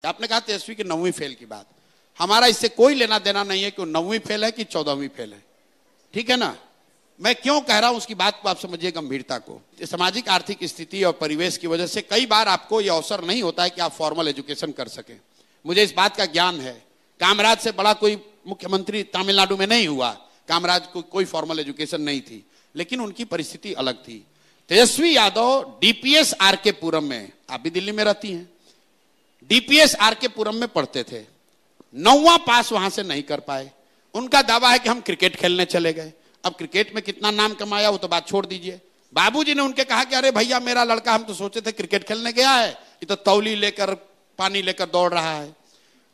आपने कहा तेजस्वी की 9वीं फेल की बात, हमारा इससे कोई लेना देना नहीं है कि वो 9वीं फेल है कि 14वीं फेल है, ठीक है ना। मैं क्यों कह रहा हूं उसकी बात को आप समझिए गंभीरता को। सामाजिक आर्थिक स्थिति और परिवेश की वजह से कई बार आपको यह अवसर नहीं होता है कि आप फॉर्मल एजुकेशन कर सके। मुझे इस बात का ज्ञान है। कामराज से बड़ा कोई मुख्यमंत्री तमिलनाडु में नहीं हुआ, कामराज को कोई फॉर्मल एजुकेशन नहीं थी, लेकिन उनकी परिस्थिति अलग थी। तेजस्वी यादव डीपीएस आरके पुरम में, आप भी दिल्ली में रहती हैं, डीपीएस आरके पुरम में पढ़ते थे, 9वां पास वहां से नहीं कर पाए। उनका दावा है कि हम क्रिकेट खेलने चले गए। अब क्रिकेट में कितना नाम कमाया वो तो बात छोड़ दीजिए। बाबूजी ने उनके कहा कि अरे भैया मेरा लड़का, हम तो सोचे थे क्रिकेट खेलने गया है, ये तो तौली लेकर पानी लेकर दौड़ रहा है।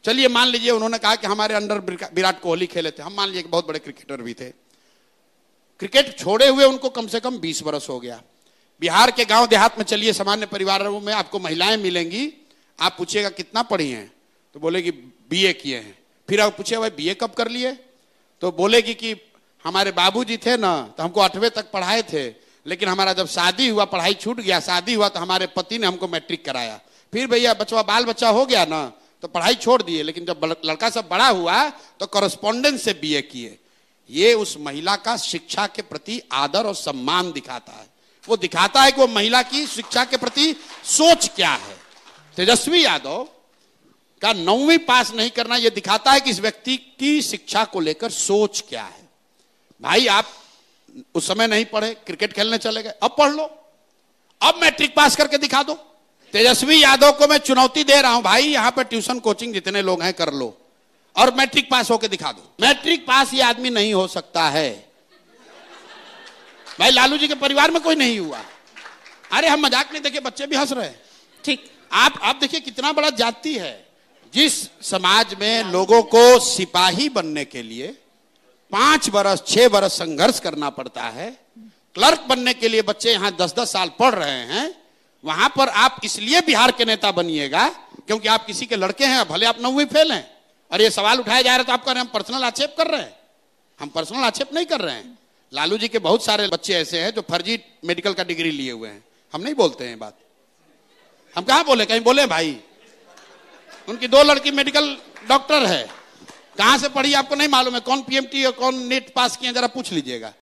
चलिए मान लीजिए उन्होंने कहा कि हमारे अंडर विराट कोहली खेले थे, हम मान लीजिए बहुत बड़े क्रिकेटर भी थे। क्रिकेट छोड़े हुए उनको कम से कम 20 वर्ष हो गया। बिहार के गांव देहात में चलिए, सामान्य परिवारों में आपको महिलाएं मिलेंगी, आप पूछिएगा कितना पढ़ी हैं तो बोलेगी बीए किए हैं। फिर आप पूछिए भाई बीए कब कर लिए तो बोलेगी कि हमारे बाबूजी थे ना तो हमको 8वीं तक पढ़ाए थे, लेकिन हमारा जब शादी हुआ पढ़ाई छूट गया, शादी हुआ तो हमारे पति ने हमको मैट्रिक कराया। फिर भैया बचवा बाल बच्चा हो गया ना तो पढ़ाई छोड़ दिए, लेकिन जब लड़का सब बड़ा हुआ तो कॉरेस्पॉन्डेंस से बीए किए। ये उस महिला का शिक्षा के प्रति आदर और सम्मान दिखाता है। वो दिखाता है कि वो महिला की शिक्षा के प्रति सोच क्या है। तेजस्वी यादव का 9वीं पास नहीं करना यह दिखाता है कि इस व्यक्ति की शिक्षा को लेकर सोच क्या है। भाई आप उस समय नहीं पढ़े, क्रिकेट खेलने चले गए, अब पढ़ लो, अब मैट्रिक पास करके दिखा दो। तेजस्वी यादव को मैं चुनौती दे रहा हूं, भाई यहां पर ट्यूशन कोचिंग जितने लोग हैं कर लो और मैट्रिक पास होकर दिखा दो। मैट्रिक पास ये आदमी नहीं हो सकता है। भाई लालू जी के परिवार में कोई नहीं हुआ। अरे हम मजाक नहीं, देखिए बच्चे भी हंस रहे हैं। ठीक, आप देखिए कितना बड़ा जाति है। जिस समाज में लोगों को सिपाही बनने के लिए 5 बरस 6 बरस संघर्ष करना पड़ता है, क्लर्क बनने के लिए बच्चे यहां 10-10 साल पढ़ रहे हैं, वहां पर आप इसलिए बिहार के नेता बनिएगा क्योंकि आप किसी के लड़के हैं, भले आप 9वीं फेल हैं। और ये सवाल उठाया जा रहा है तो आप कह रहे हैं हम पर्सनल आक्षेप कर रहे हैं। हम पर्सनल आक्षेप नहीं कर रहे हैं। लालू जी के बहुत सारे बच्चे ऐसे हैं जो फर्जी मेडिकल का डिग्री लिए हुए हैं। हम नहीं बोलते हैं बात, हम कहां बोले, कहीं बोले भाई। उनकी 2 लड़की मेडिकल डॉक्टर है, कहां से पढ़ी आपको नहीं मालूम है, कौन पीएमटी और कौन नेट पास किए जरा पूछ लीजिएगा।